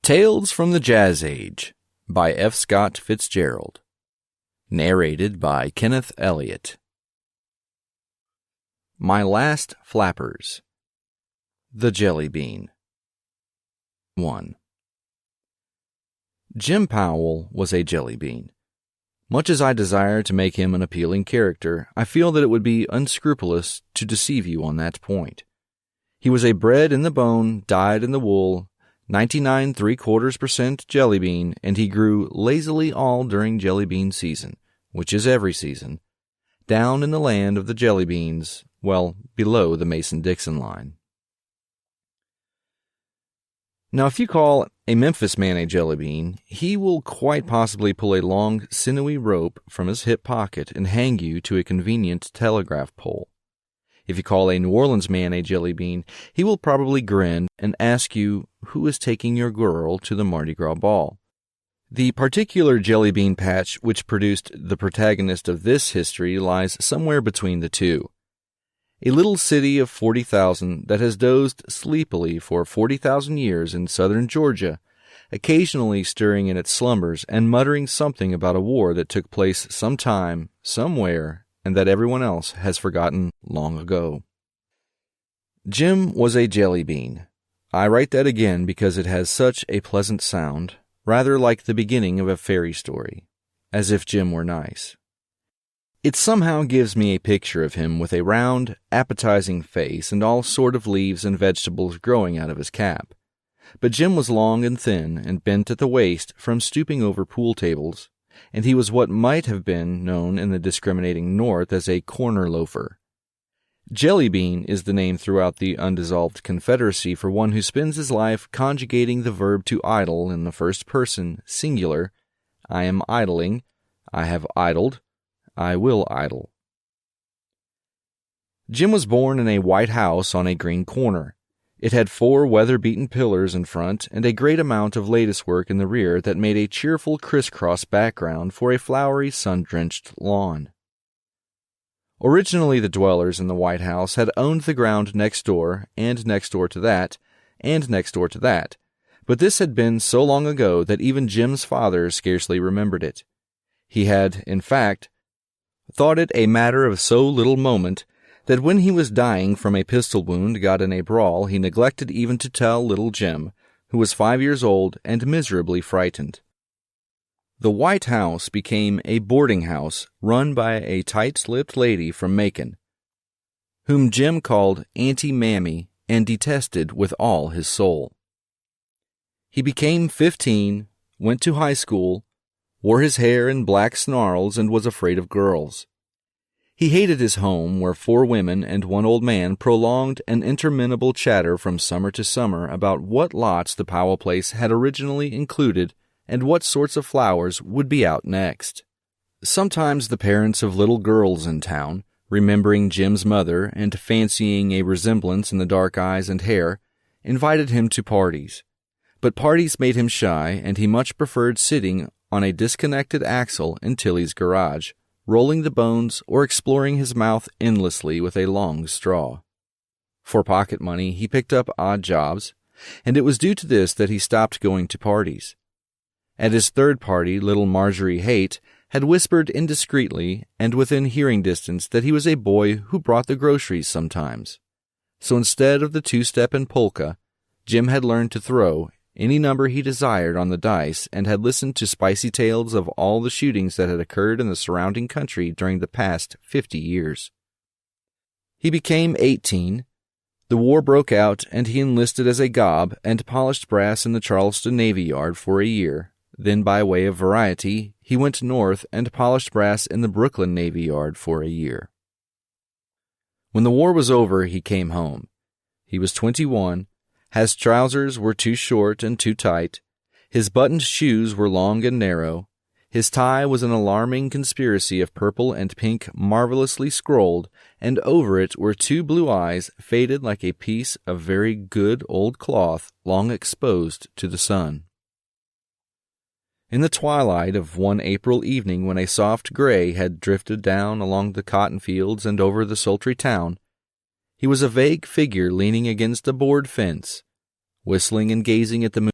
Tales from the Jazz Age by F. Scott Fitzgerald. Narrated by Kenneth Elliott. My Last Flappers. The Jelly Bean. 1. Jim Powell was a jelly bean. Much as I desire to make him an appealing character, I feel that it would be unscrupulous to deceive you on that point. He was a bred in the bone, dyed in the wool, 99 3/4% jelly bean, and he grew lazily all during jelly bean season, which is every season, down in the land of the jelly beans, well, below the Mason-Dixon line. Now, if you call a Memphis man a jelly bean, he will quite possibly pull a long, sinewy rope from his hip pocket and hang you to a convenient telegraph pole. If you call a New Orleans man a jelly bean, he will probably grin and ask you who is taking your girl to the Mardi Gras ball. The particular jelly bean patch which produced the protagonist of this history lies somewhere between the two. A little city of 40,000 that has dozed sleepily for 40,000 years in southern Georgia, occasionally stirring in its slumbers and muttering something about a war that took place sometime, somewhere, and that everyone else has forgotten long ago. Jim was a jelly bean. I write that again because it has such a pleasant sound, rather like the beginning of a fairy story, as if Jim were nice. It somehow gives me a picture of him with a round, appetizing face and all sort of leaves and vegetables growing out of his cap. But Jim was long and thin and bent at the waist from stooping over pool tables, and he was what might have been known in the discriminating North as a corner loafer. Jelly bean is the name throughout the undissolved Confederacy for one who spends his life conjugating the verb to idle in the first person, singular. I am idling, I have idled, I will idle. Jim was born in a white house on a green corner. It had 4 weather-beaten pillars in front and a great amount of lattice-work in the rear that made a cheerful crisscross background for a flowery, sun-drenched lawn. Originally the dwellers in the White House had owned the ground next door, and next door to that, and next door to that, but this had been so long ago that even Jim's father scarcely remembered it. He had, in fact, thought it a matter of so little moment that when he was dying from a pistol wound got in a brawl, he neglected even to tell little Jim, who was 5 years old and miserably frightened. The White House became a boarding house run by a tight-lipped lady from Macon, whom Jim called Auntie Mammy and detested with all his soul. He became 15, went to high school, wore his hair in black snarls, and was afraid of girls. He hated his home, where 4 women and 1 old man prolonged an interminable chatter from summer to summer about what lots the Powell place had originally included and what sorts of flowers would be out next. Sometimes the parents of little girls in town, remembering Jim's mother and fancying a resemblance in the dark eyes and hair, invited him to parties. But parties made him shy, and he much preferred sitting on a disconnected axle in Tilly's garage, rolling the bones or exploring his mouth endlessly with a long straw. For pocket money, he picked up odd jobs, and it was due to this that he stopped going to parties. At his 3rd party, little Marjorie Haight had whispered indiscreetly and within hearing distance that he was a boy who brought the groceries sometimes. So instead of the 2-step and polka, Jim had learned to throw any number he desired on the dice and had listened to spicy tales of all the shootings that had occurred in the surrounding country during the past 50 years. He became 18. The war broke out, and he enlisted as a gob and polished brass in the Charleston Navy Yard for a year. Then, by way of variety, he went north and polished brass in the Brooklyn Navy Yard for a year. When the war was over, he came home. He was 21. His trousers were too short and too tight, his buttoned shoes were long and narrow, his tie was an alarming conspiracy of purple and pink marvelously scrolled, and over it were 2 blue eyes faded like a piece of very good old cloth long exposed to the sun. In the twilight of one April evening when a soft gray had drifted down along the cotton fields and over the sultry town, he was a vague figure leaning against a board fence, whistling and gazing at the moon.